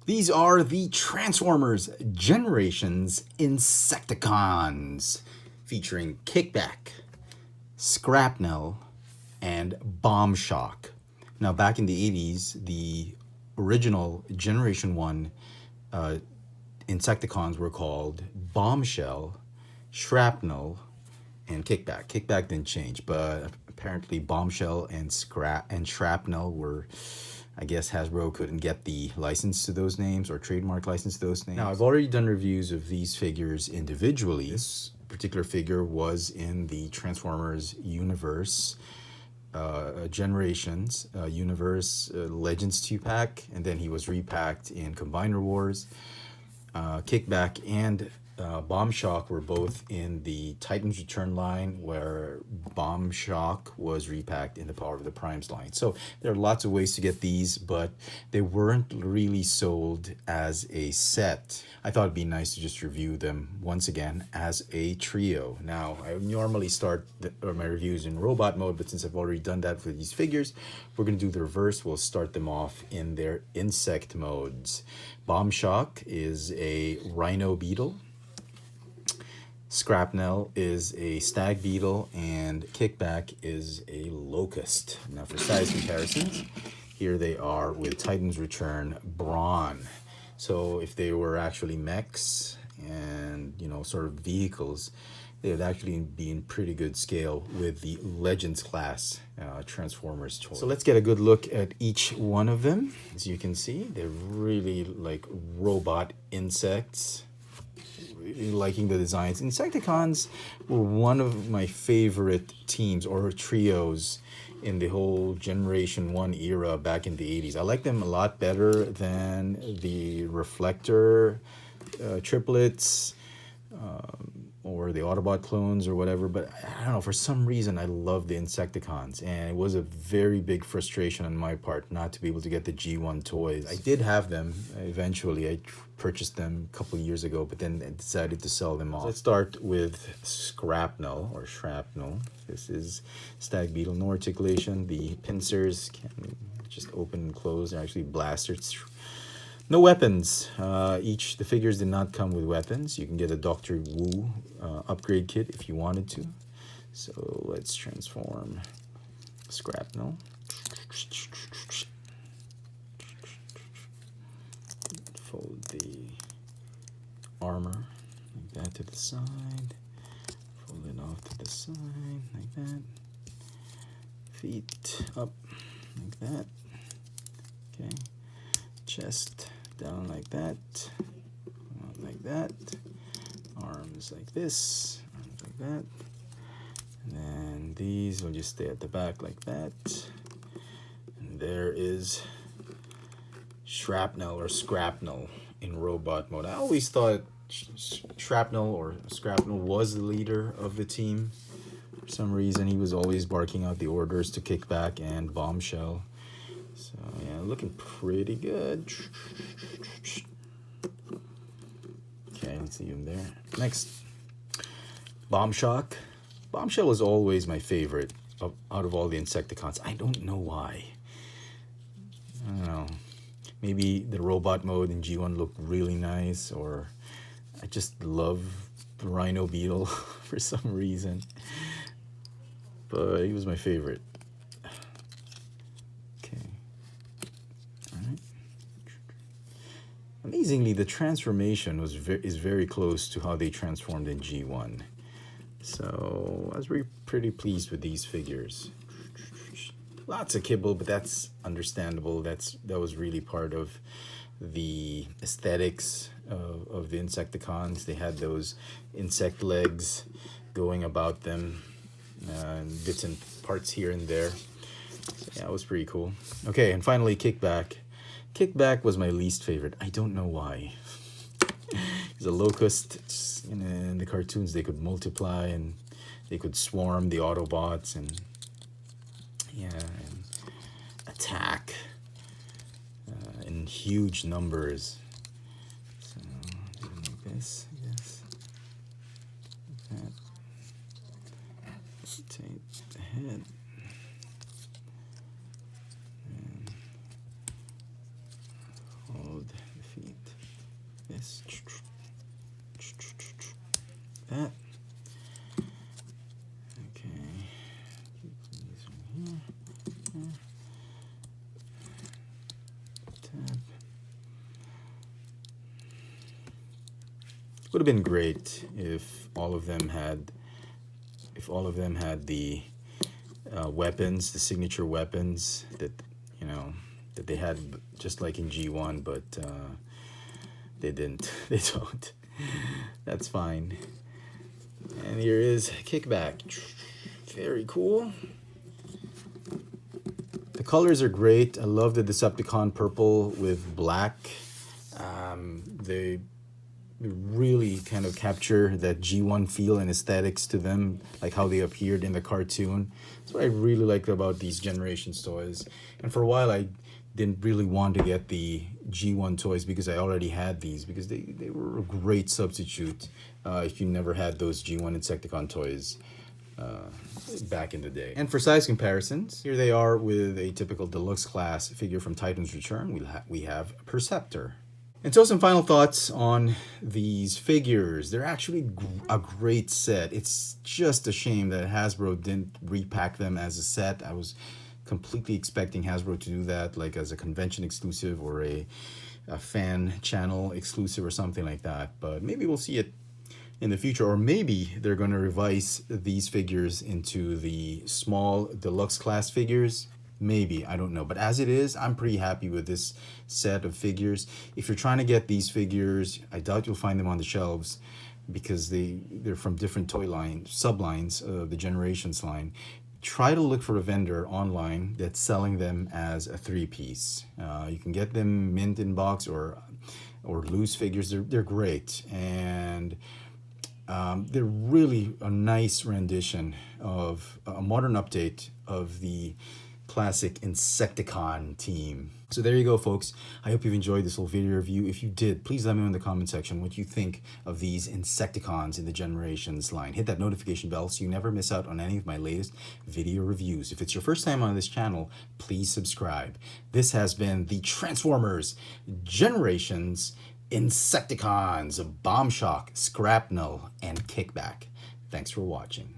These are the Transformers Generations Insecticons, featuring Kickback, Scrapnel, and Bomb Shock. Now, back in the 80s, the original Generation 1 Insecticons were called Bombshell, Shrapnel, and Kickback. Kickback didn't change, but apparently Bombshell and Shrapnel were, I guess Hasbro couldn't get the license to those names or trademark license to those names. Now, I've already done reviews of these figures individually. This particular figure was in the Transformers universe, Generations universe, Legends 2-pack, and then he was repacked in Combiner Wars. Kickback and Bomb Shock were both in the Titans Return line, where Bomb Shock was repacked in the Power of the Primes line. So there are lots of ways to get these, but they weren't really sold as a set. I thought it'd be nice to just review them once again as a trio. Now, I normally start my reviews in robot mode, but since I've already done that for these figures, we're going to do the reverse. We'll start them off in their insect modes. Bomb Shock is a rhino beetle. Scrapnel is a stag beetle, and Kickback is a locust. Now, for size comparisons, here they are with Titans Return Brawn. So if they were actually mechs and, you know, sort of vehicles, they would actually be in pretty good scale with the Legends class Transformers toy. So let's get a good look at each one of them. As you can see, they're really like robot insects. Really liking the designs. Insecticons were one of my favorite teams or trios in the whole Generation 1 era back in the 80s. I like them a lot better than the Reflector triplets, or the Autobot clones or whatever, but I don't know, for some reason I love the Insecticons, and it was a very big frustration on my part not to be able to get the G1 toys. I did have them eventually. I purchased them a couple of years ago, but then I decided to sell them off. So let's start with Scrapnel or Shrapnel. This is Stag Beetle, no articulation. The pincers can just open and close. They're actually blasters. No weapons. The figures did not come with weapons. You can get a Dr. Wu upgrade kit if you wanted to. So let's transform Scrapnel. Fold the armor like that to the side. Fold it off to the side like that. Feet up like that. Okay. Chest down like that, like that, arms like this, arms like that, and then these will just stay at the back like that. And there is Shrapnel or Scrapnel in robot mode. I always thought Shrapnel or Scrapnel was the leader of the team. For some reason, he was always barking out the orders to Kickback and Bombshell. So yeah, looking pretty good. Okay, let's see him there. Next, Bomb Shock. Bombshell was always my favorite out of all the Insecticons. I don't know why. I don't know. Maybe the robot mode in G1 looked really nice, or I just love the Rhino Beetle for some reason. But he was my favorite. Amazingly, the transformation is very close to how they transformed in G1. So I was pretty pleased with these figures. Lots of kibble, but that's understandable. That was really part of the aesthetics of the Insecticons. They had those insect legs going about them, and bits and parts here and there. So yeah, it was pretty cool. Okay, and finally, Kickback. Kickback was my least favorite. I don't know why. He's a locust. In the cartoons, they could multiply and they could swarm the Autobots and and attack in huge numbers. So like this, I guess. Like that. Take the head. this. That. Okay. These one here. Tab. Would have been great if all of them had the weapons, the signature weapons that that they had, just like in G1, but they didn't. They don't. That's fine. And here is Kickback. Very cool. The colors are great. I love the Decepticon purple with black. They really kind of capture that G1 feel and aesthetics to them, like how they appeared in the cartoon. That's what I really liked about these Generations toys. And for a while I didn't really want to get the G1 toys because I already had these, because they were a great substitute if you never had those G1 Insecticon toys back in the day. And for size comparisons, here they are with a typical deluxe class figure from Titan's Return. We have Perceptor. And so some final thoughts on these figures. They're actually a great set. It's just a shame that Hasbro didn't repack them as a set. I was completely expecting Hasbro to do that, like as a convention exclusive or a fan channel exclusive or something like that. But maybe we'll see it in the future, or maybe they're going to revise these figures into the small deluxe class figures. Maybe, I don't know. But as it is, I'm pretty happy with this set of figures. If you're trying to get these figures, I doubt you'll find them on the shelves because they're from different toy line sublines of the Generations line. Try to look for a vendor online that's selling them as a 3-piece. You can get them mint in box or loose figures. They're great, and they're really a nice rendition of a modern update of the classic Insecticon team. So there you go, folks. I hope you've enjoyed this little video review. If you did, please let me know in the comment section what you think of these Insecticons in the Generations line. Hit that notification bell so you never miss out on any of my latest video reviews. If it's your first time on this channel, please subscribe. This has been the Transformers Generations Insecticons, Bomb Shock, Scrapnel, and Kickback. Thanks for watching.